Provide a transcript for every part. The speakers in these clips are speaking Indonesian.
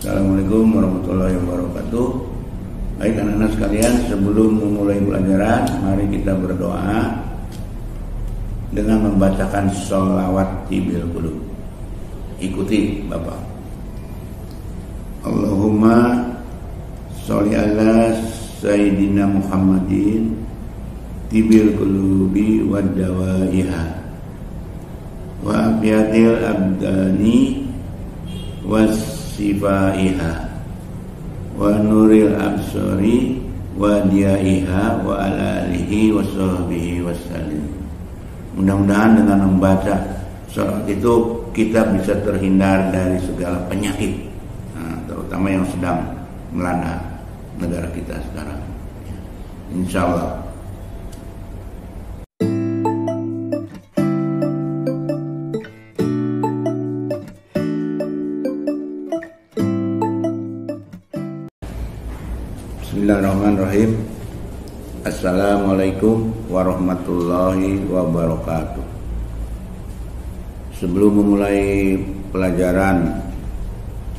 Assalamualaikum warahmatullahi wabarakatuh. Baik anak-anak sekalian, sebelum memulai pelajaran, mari kita berdoa dengan membacakan sholawat tibil qulub. Ikuti Bapak. Allahumma sholli ala Sayyidina Muhammadin tibil qulubi wa dawaiha wa afiatil abdani wasifaiha wa nuril absari wa diaiha wa ala alihi wa sahbihi wasallim. Mudah-mudahan dengan membaca sholawat itu kita bisa terhindar dari segala penyakit, terutama yang sedang melanda negara kita sekarang. Insya Allah. Bismillahirrahmanirrahim. Assalamualaikum warahmatullahi wabarakatuh. Sebelum memulai pelajaran,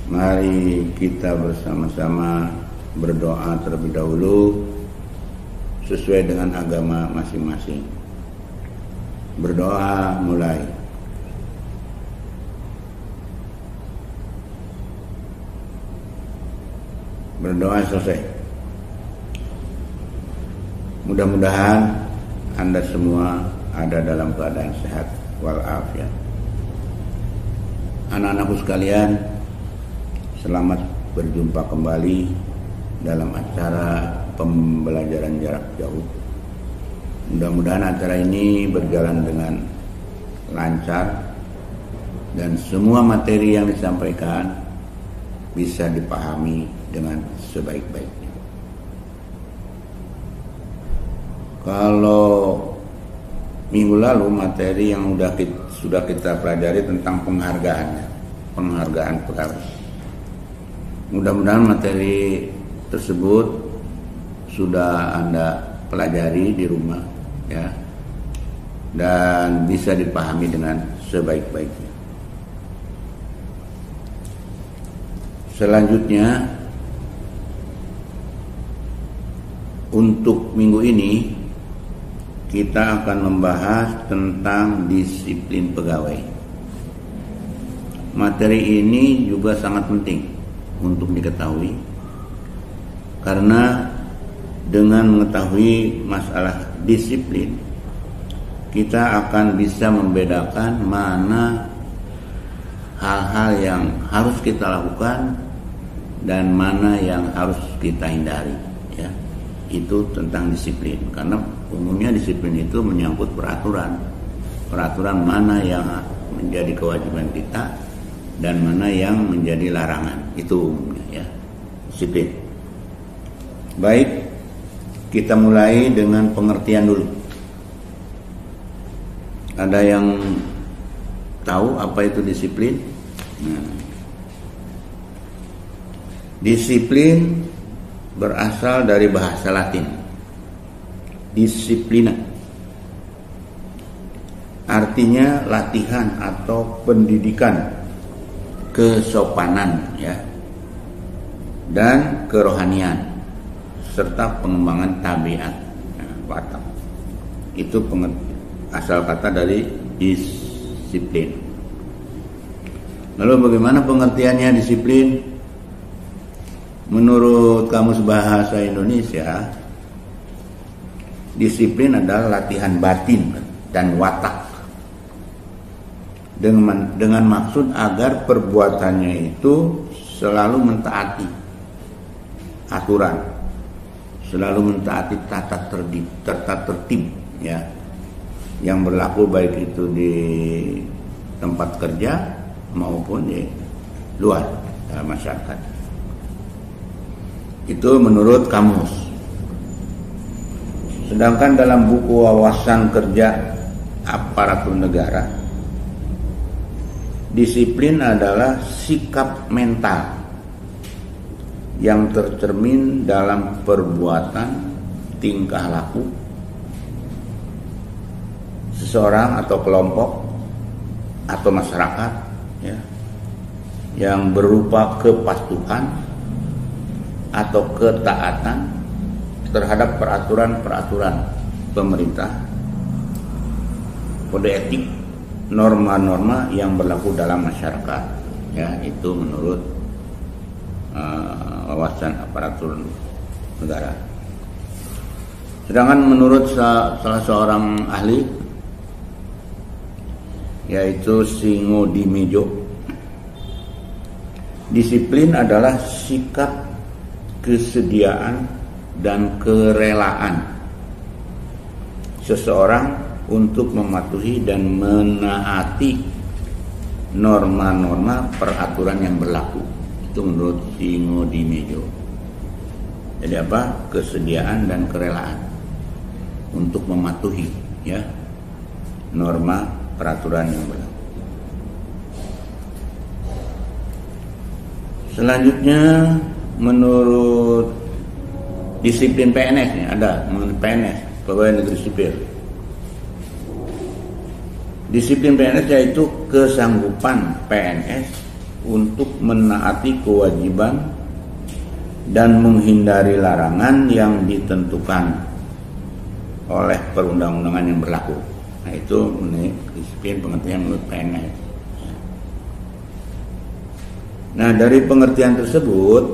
mari kita bersama-sama berdoa terlebih dahulu sesuai dengan agama masing-masing. Berdoa mulai. Berdoa selesai. Mudah-mudahan Anda semua ada dalam keadaan sehat walafiat. Anak-anakku sekalian, selamat berjumpa kembali dalam acara pembelajaran jarak jauh. Mudah-mudahan acara ini berjalan dengan lancar dan semua materi yang disampaikan bisa dipahami dengan sebaik-baiknya. Kalau minggu lalu materi yang sudah kita pelajari tentang penghargaan pegawai. Mudah-mudahan materi tersebut sudah Anda pelajari di rumah, ya, dan bisa dipahami dengan sebaik-baiknya. Selanjutnya, untuk minggu ini kita akan membahas tentang disiplin pegawai. Materi ini juga sangat penting untuk diketahui, karena dengan mengetahui masalah disiplin, kita akan bisa membedakan mana hal-hal yang harus kita lakukan dan mana yang harus kita hindari, ya. Itu tentang disiplin, karena umumnya disiplin itu menyangkut peraturan mana yang menjadi kewajiban kita dan mana yang menjadi larangan. Itu umumnya, ya, disiplin. Baik, kita mulai dengan pengertian dulu. Ada yang tahu apa itu disiplin? Disiplin berasal dari bahasa Latin, disiplina, artinya latihan atau pendidikan kesopanan, ya, dan kerohanian serta pengembangan tabiat, watak. Itu asal kata dari disiplin. Lalu bagaimana pengertiannya disiplin? Menurut Kamus Bahasa Indonesia, disiplin adalah latihan batin dan watak dengan maksud agar perbuatannya itu selalu mentaati aturan, selalu mentaati tata tertib, ya, yang berlaku baik itu di tempat kerja maupun di luar dalam masyarakat. Itu menurut kamus. Sedangkan dalam buku wawasan kerja aparatur negara, disiplin adalah sikap mental yang tercermin dalam perbuatan, tingkah laku seseorang atau kelompok atau masyarakat, ya, yang berupa kepatuhan atau ketaatan terhadap peraturan-peraturan pemerintah, kode etik, norma-norma yang berlaku dalam masyarakat, ya, itu menurut wawasan aparatur negara. Sedangkan menurut salah seorang ahli, yaitu Singodimedjo, disiplin adalah sikap, kesediaan, dan kerelaan seseorang untuk mematuhi dan menaati norma-norma peraturan yang berlaku. Itu menurut Singodimedjo. Jadi apa? Kesediaan dan kerelaan untuk mematuhi, ya, norma peraturan yang berlaku. Selanjutnya menurut disiplin PNS, nih ada mengenai PNS, pegawai negeri sipil. Disiplin PNS yaitu kesanggupan PNS untuk menaati kewajiban dan menghindari larangan yang ditentukan oleh perundang-undangan yang berlaku. Nah, itu disiplin pengertian menurut PNS. Nah, dari pengertian tersebut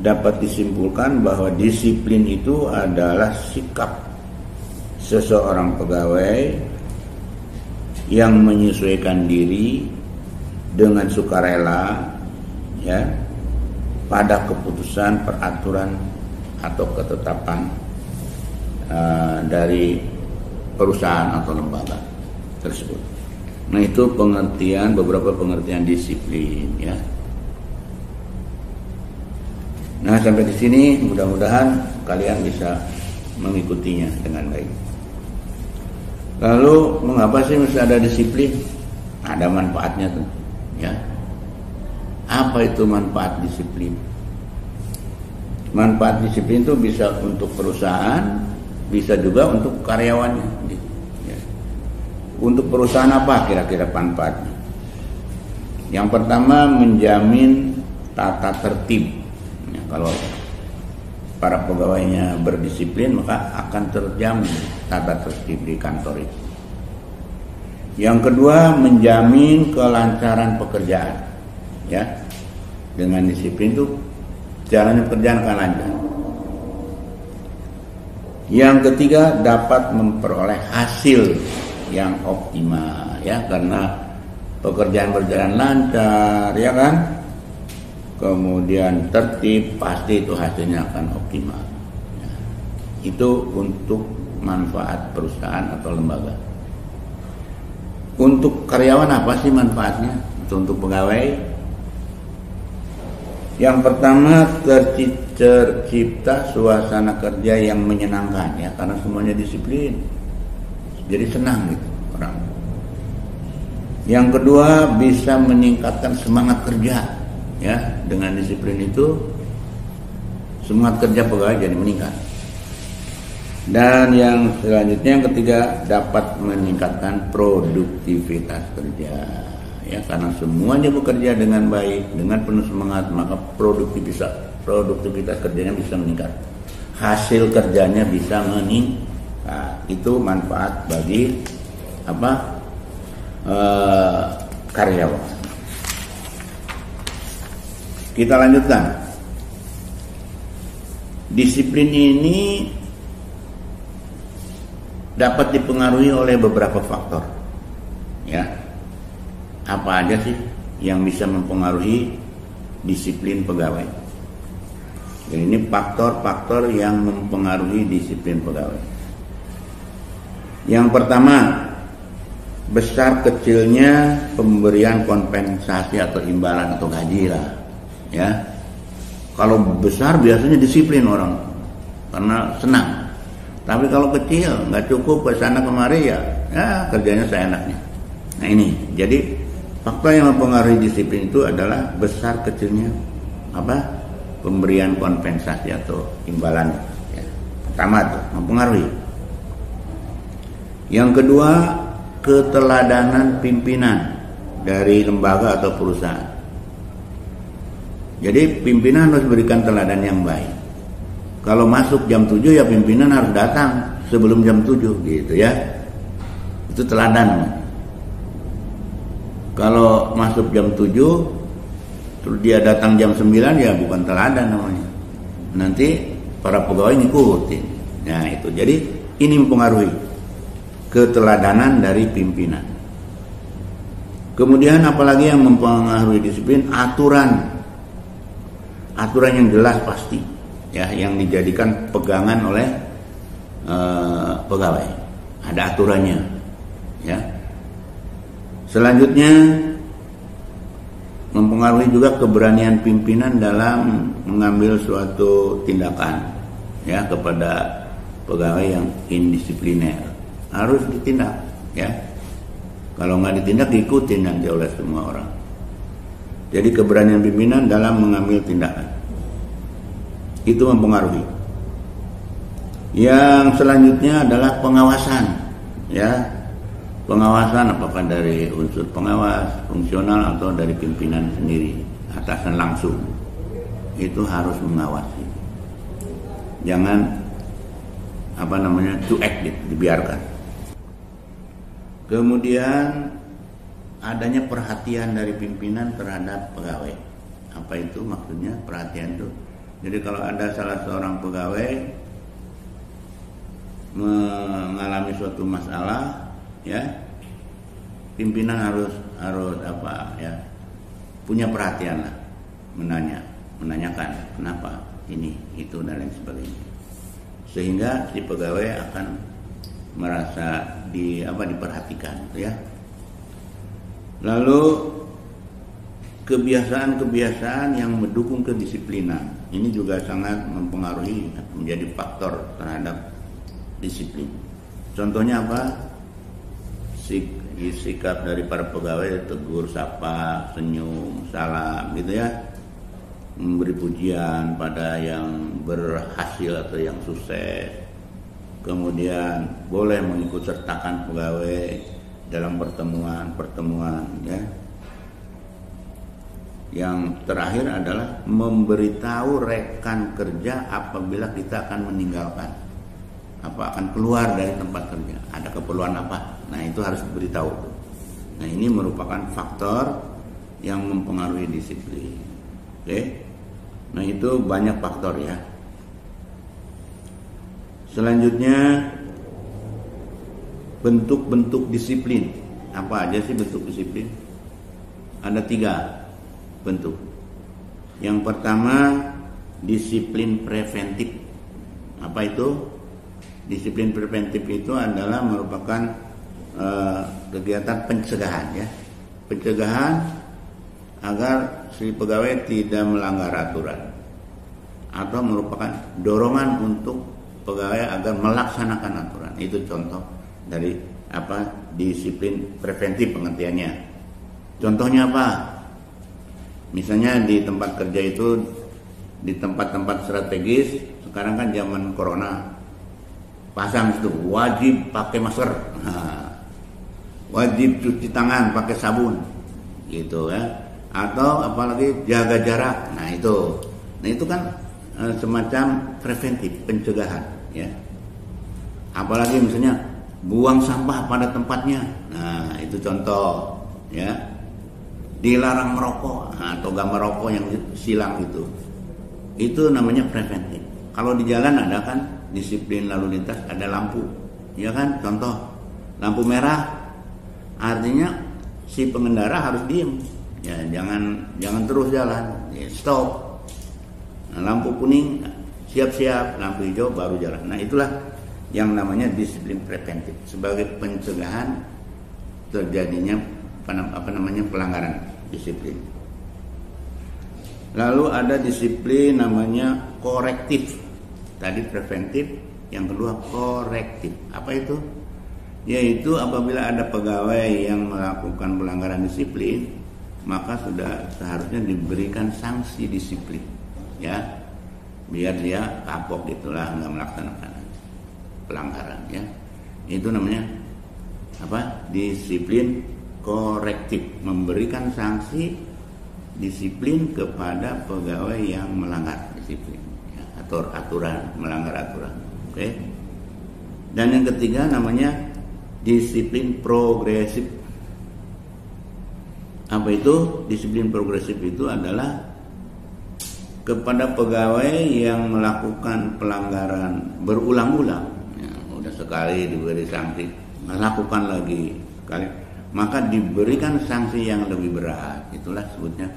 dapat disimpulkan bahwa disiplin itu adalah sikap seseorang pegawai yang menyesuaikan diri dengan sukarela, ya, pada keputusan, peraturan atau ketetapan dari perusahaan atau lembaga tersebut. Nah, itu pengertian, beberapa pengertian disiplin, ya. Nah, sampai di sini mudah-mudahan kalian bisa mengikutinya dengan baik. Lalu mengapa sih mesti ada disiplin? Ada manfaatnya tuh, ya. Apa itu manfaat disiplin? Manfaat disiplin itu bisa untuk perusahaan, bisa juga untuk karyawannya. Ya. Untuk perusahaan apa kira-kira manfaatnya? Yang pertama, menjamin tata tertib. Ya, kalau para pegawainya berdisiplin, maka akan terjamin tata tertib di kantor itu. Yang kedua, menjamin kelancaran pekerjaan. Ya, dengan disiplin itu jalannya pekerjaan akan lancar. Yang ketiga, dapat memperoleh hasil yang optimal, ya, karena pekerjaan berjalan lancar, ya kan, kemudian tertib, pasti itu hasilnya akan optimal, ya. Itu untuk manfaat perusahaan atau lembaga. Untuk karyawan apa sih manfaatnya? Untuk pegawai, yang pertama, tercipta suasana kerja yang menyenangkan, ya, karena semuanya disiplin, jadi senang gitu orang. Yang kedua, bisa meningkatkan semangat kerja, ya, dengan disiplin itu semangat kerja pegawai jadi meningkat. Dan yang selanjutnya, yang ketiga, dapat meningkatkan produktivitas kerja, ya, karena semuanya bekerja dengan baik, dengan penuh semangat, maka produktivitas kerjanya bisa meningkat, hasil kerjanya bisa meningkat. Nah, itu manfaat bagi karyawan. Kita lanjutkan. Disiplin ini dapat dipengaruhi oleh beberapa faktor, ya. Apa aja sih yang bisa mempengaruhi disiplin pegawai? Jadi ini faktor-faktor yang mempengaruhi disiplin pegawai. Yang pertama, besar kecilnya pemberian kompensasi atau imbalan atau gaji lah, ya. Kalau besar biasanya disiplin orang karena senang. Tapi kalau kecil nggak cukup ke sana kemari, ya kerjanya seenaknya. Nah, ini jadi faktor yang mempengaruhi disiplin itu adalah besar kecilnya pemberian kompensasi atau imbalan, ya. Pertama tuh mempengaruhi. Yang kedua, keteladanan pimpinan. dari lembaga atau perusahaan. Jadi pimpinan harus berikan teladan yang baik. Kalau masuk jam 7 ya pimpinan harus datang sebelum jam 7 gitu ya. Itu teladan. Kalau masuk jam 7 terus dia datang jam 9 ya bukan teladan namanya. Nanti para pegawai ngikutin. Nah itu. Jadi ini mempengaruhi keteladanan dari pimpinan. Kemudian apalagi yang mempengaruhi disiplin, aturan yang jelas pasti ya, yang dijadikan pegangan oleh pegawai. Ada aturannya ya. Selanjutnya mempengaruhi juga keberanian pimpinan dalam mengambil suatu tindakan ya kepada pegawai yang indisipliner. Harus ditindak ya. Kalau nggak ditindak diikutin nanti oleh semua orang. Jadi keberanian pimpinan dalam mengambil tindakan itu mempengaruhi. Yang selanjutnya adalah pengawasan ya. Pengawasan apakah dari unsur pengawas fungsional atau dari pimpinan sendiri, atasan langsung. Itu harus mengawasi. Jangan cuek dibiarkan. Kemudian adanya perhatian dari pimpinan terhadap pegawai. Apa itu maksudnya perhatian itu? Jadi kalau ada salah seorang pegawai mengalami suatu masalah, ya, pimpinan harus punya perhatian lah, menanyakan kenapa ini, itu dan lain sebagainya, sehingga si pegawai akan merasa diperhatikan, ya. Lalu kebiasaan-kebiasaan yang mendukung kedisiplinan ini juga sangat mempengaruhi, menjadi faktor terhadap disiplin. Contohnya apa? Sikap dari para pegawai, tegur, sapa, senyum, salam, gitu ya. Memberi pujian pada yang berhasil atau yang sukses. Kemudian boleh mengikut sertakan pegawai dalam pertemuan, ya. Yang terakhir adalah memberitahu rekan kerja apabila kita akan meninggalkan, akan keluar dari tempat kerja, ada keperluan apa. Nah, itu harus diberitahu. Nah, ini merupakan faktor yang mempengaruhi disiplin. Oke. Nah, itu banyak faktor, ya. Selanjutnya, bentuk-bentuk disiplin. Apa aja sih bentuk disiplin? Ada 3 bentuk. Yang pertama, disiplin preventif. Apa itu? Disiplin preventif itu adalah merupakan kegiatan pencegahan, ya. Pencegahan agar si pegawai tidak melanggar aturan, atau merupakan dorongan untuk pegawai agar melaksanakan aturan. Itu contoh dari disiplin preventif pengertiannya. Contohnya apa? Misalnya di tempat kerja itu, di tempat-tempat strategis, sekarang kan zaman corona, pasang itu wajib pakai masker, wajib cuci tangan pakai sabun, gitu ya. Atau apalagi jaga jarak. Nah itu kan semacam preventif, pencegahan, ya. Apalagi misalnya buang sampah pada tempatnya. Nah, itu contoh, ya. Dilarang merokok, atau gak merokok yang silang itu namanya preventif. Kalau di jalan ada kan disiplin lalu lintas, ada lampu, ya kan. Contoh, lampu merah artinya si pengendara harus diem, ya, jangan terus jalan, ya, stop. Nah, lampu kuning siap-siap, lampu hijau baru jalan. Nah, itulah yang namanya disiplin preventif, sebagai pencegahan terjadinya pelanggaran disiplin. Lalu ada disiplin namanya korektif. Tadi preventif, yang kedua korektif. Apa itu? Yaitu apabila ada pegawai yang melakukan pelanggaran disiplin, maka sudah seharusnya diberikan sanksi disiplin, ya, biar dia kapok gitulah, nggak melaksanakan pelanggaran, ya. Itu namanya disiplin korektif, memberikan sanksi disiplin kepada pegawai yang melanggar disiplin, ya, atau aturan, melanggar aturan. Oke. Dan yang ketiga namanya disiplin progresif. Apa itu? Disiplin progresif itu adalah kepada pegawai yang melakukan pelanggaran berulang-ulang, ya, udah sekali diberi sanksi, melakukan lagi sekali, maka diberikan sanksi yang lebih berat. Itulah sebutnya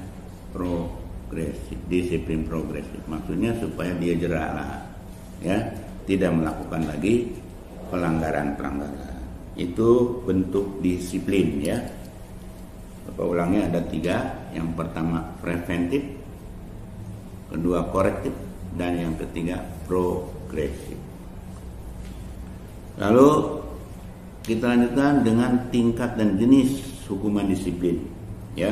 progresif, disiplin progresif. Maksudnya supaya dia jerah lah, ya, tidak melakukan lagi pelanggaran-pelanggaran. Itu bentuk disiplin, ya. Bapak ulangnya ada 3. Yang pertama preventif, kedua korektif, dan yang ketiga progresif. Lalu kita lanjutkan dengan tingkat dan jenis hukuman disiplin, ya,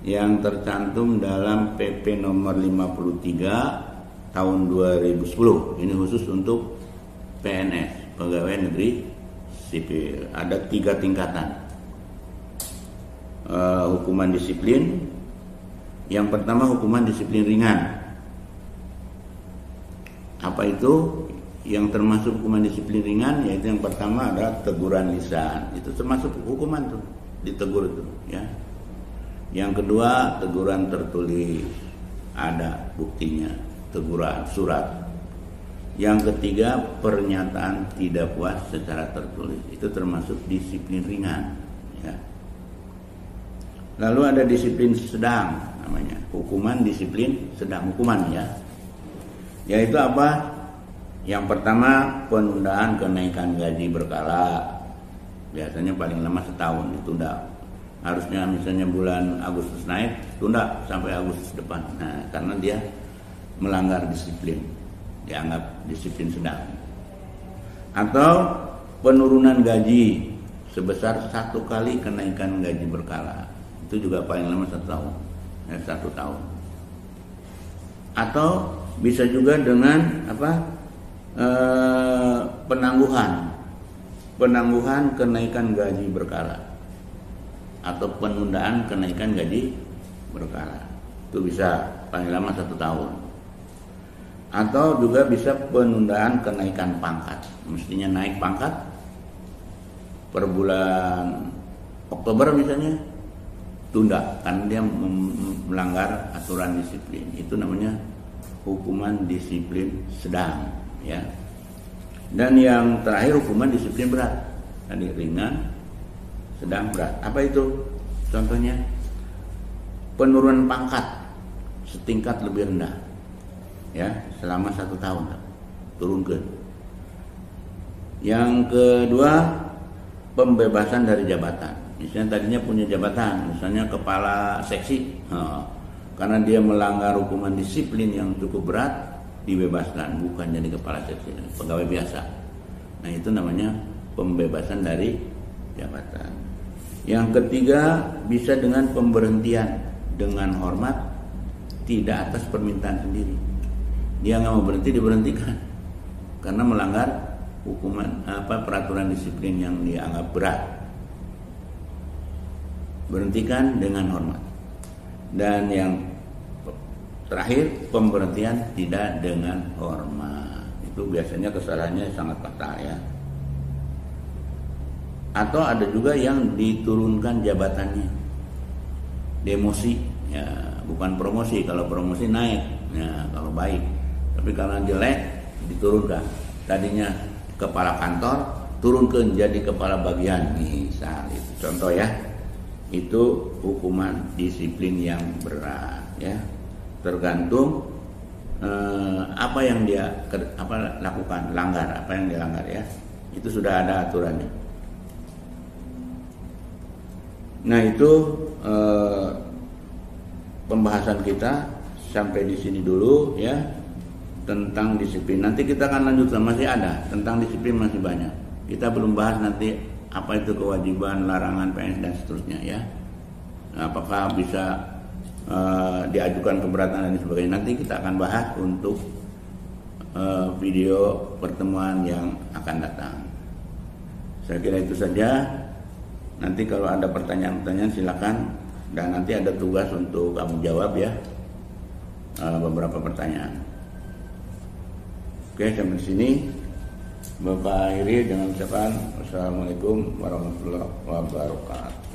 yang tercantum dalam PP nomor 53 tahun 2010. Ini khusus untuk PNS, pegawai negeri sipil. Ada 3 tingkatan hukuman disiplin. Yang pertama hukuman disiplin ringan. Apa itu? Yang termasuk hukuman disiplin ringan, yaitu yang pertama adalah teguran lisan. Itu termasuk hukuman tuh, ditegur itu, ya. Yang kedua teguran tertulis, ada buktinya, teguran surat. Yang ketiga pernyataan tidak puas secara tertulis. Itu termasuk disiplin ringan, ya. Lalu ada disiplin sedang namanya, hukuman disiplin sedang, hukuman, ya. Yaitu apa? Yang pertama penundaan kenaikan gaji berkala, biasanya paling lama setahun ditunda. Harusnya misalnya bulan Agustus naik, tunda sampai Agustus depan. Nah, karena dia melanggar disiplin, dianggap disiplin sedang. Atau penurunan gaji sebesar 1 kali kenaikan gaji berkala, itu juga paling lama 1 tahun, 1 tahun. Atau bisa juga dengan apa? Penangguhan kenaikan gaji berkala atau penundaan kenaikan gaji berkala, itu bisa paling lama 1 tahun. Atau juga bisa penundaan kenaikan pangkat, mestinya naik pangkat per bulan Oktober misalnya, tunda karena dia melanggar aturan disiplin. Itu namanya hukuman disiplin sedang, ya. Dan yang terakhir hukuman disiplin berat. Tadi ringan, sedang, berat. Apa itu? Contohnya penurunan pangkat setingkat lebih rendah, ya, selama 1 tahun turunkan. Yang kedua pembebasan dari jabatan. Misalnya tadinya punya jabatan, misalnya kepala seksi, karena dia melanggar hukuman disiplin yang cukup berat, dibebaskan, bukan jadi kepala seksi, pegawai biasa. Nah, itu namanya pembebasan dari jabatan. Yang ketiga bisa dengan pemberhentian dengan hormat, tidak atas permintaan sendiri. Dia nggak mau berhenti, diberhentikan karena melanggar hukuman peraturan disiplin yang dianggap berat. Berhentikan dengan hormat. Dan yang terakhir pemberhentian tidak dengan hormat. Itu biasanya kesalahannya sangat fatal, ya. Atau ada juga yang diturunkan jabatannya, demosi, ya, bukan promosi. Kalau promosi naik, ya, kalau baik. Tapi karena jelek diturunkan. Tadinya kepala kantor turunkan jadi kepala bagian, misal itu contoh, ya. Itu hukuman disiplin yang berat, ya. Tergantung apa yang dia lakukan, langgar, apa yang dia langgar, ya. Itu sudah ada aturannya. Nah, itu pembahasan kita sampai di sini dulu, ya, tentang disiplin. Nanti kita akan lanjutkan, masih ada tentang disiplin, masih banyak. Kita belum bahas nanti apa itu kewajiban, larangan PNS dan seterusnya, ya. Nah, apakah bisa diajukan keberatan dan sebagainya, nanti kita akan bahas untuk video pertemuan yang akan datang. Saya kira itu saja. Nanti kalau ada pertanyaan-pertanyaan silakan, dan nanti ada tugas untuk kamu jawab ya beberapa pertanyaan. Oke, sampai sini Bapak akhiri dengan ucapan wassalamualaikum warahmatullahi wabarakatuh.